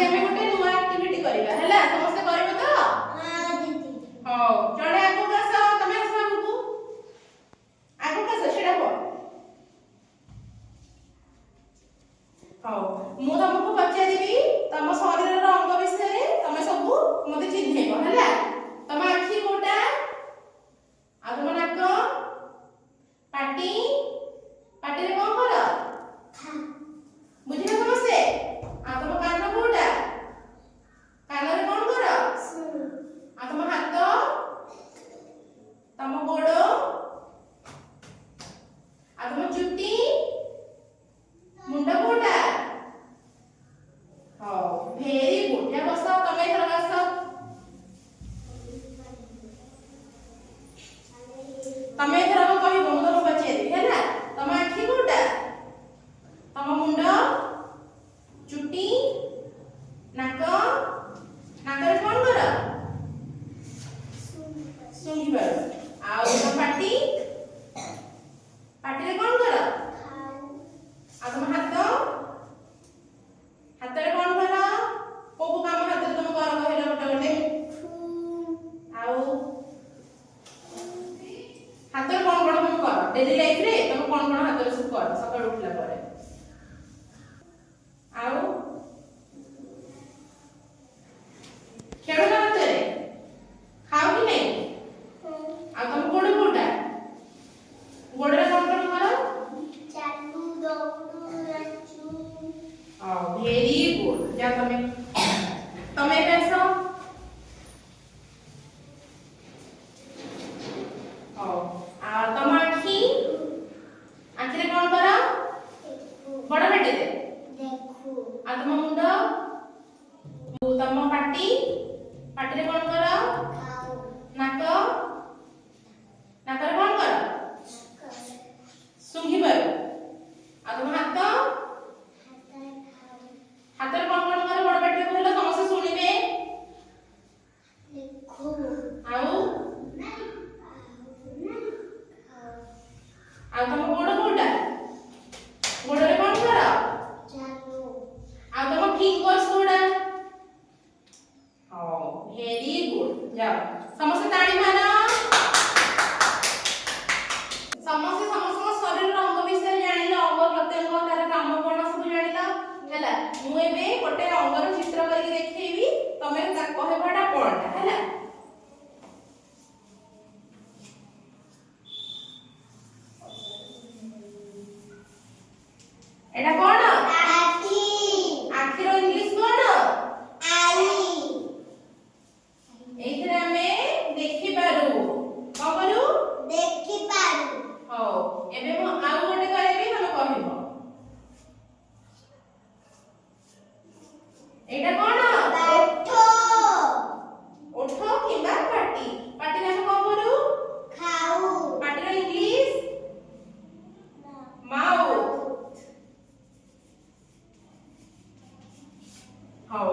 आज हमें गोटे नुआ एक्टिविटी करबा हैला समस्त करबो तो हां दीदी हां चले आगो कास तमे आस आगो कास सेडा हो हां मु तुमको पचारिबी तम शरीर रो अंग विषय रे तमे सब मते चिन्हैबो हैला तम आखि कोटा आ तुम नाक पाटी पाटी रे कोन कर बुझिला समस्ते आ तुम कान कोटा कान रे कोन कर आ तुम हाथ तुम गोड़ आ तुम चुट्टी मुंडा कोटा हां वेरी गुड या बस तमे थर बस तमे थर कहबो मु तुम बचेबी हैला तम आखि कोटा तम मुंड चुट्टी नाक नाक रे कोन कर सुंघिबा आ तुम पाटी पाटी रे कोन कर आ तुम हाथ हाथ रे कोन कर को काम हाथ रे तुम कर कहला गोटे गोटे आउ हाथ रे कोन कोन तुम कर डेली लाइफ रे तुम कोन कोन हाथ रे सब कर सकाळ उठला परे आउ खेलो ना हाथ रे खाओ कि नहीं आ तुम गोड़ कोटा गोड़ रे कोन कोन कर चालू दौड़ू रचू आ वेरी गुड जा तमे बैसो आ तम आखि आखि रे कोन कर बड़ बेटे दे देखू आ तुम मुंड तुम पाटी पाटी रे कोन कर खाऊ नाक नाक रे कोन कर सुंघी बर आ तुम हाथ हाथ रे कोन कोन कर बड़ बेटे कहला समस्त सुनिबे देखू आउ आ तुम गोड़ कोटा गोड़ रे कोन कर चालू आ तुम फिंगर्स कोडा हां वेरी गुड जाओ समस्त ताली मारो समस्त शरीर अंग विषय जानिला अंग प्रत्यंग तार काम कोन सब जानिला हैला मु एबे गोटे अंगर चित्र करके देखैबी तमे कहबोटा कोनटा हैला एटा कोन आखी आखिर इंग्लिश कोन आई एथिरे हमें देखि पारू को करू देखि पारू हो एबे मु आउ गोटे करबी तमे कहबो एटा कोन बैठो ओठो किबा पाटी पाटी रे को करू खाऊ पाटी रे इंग्लिश माउथ हो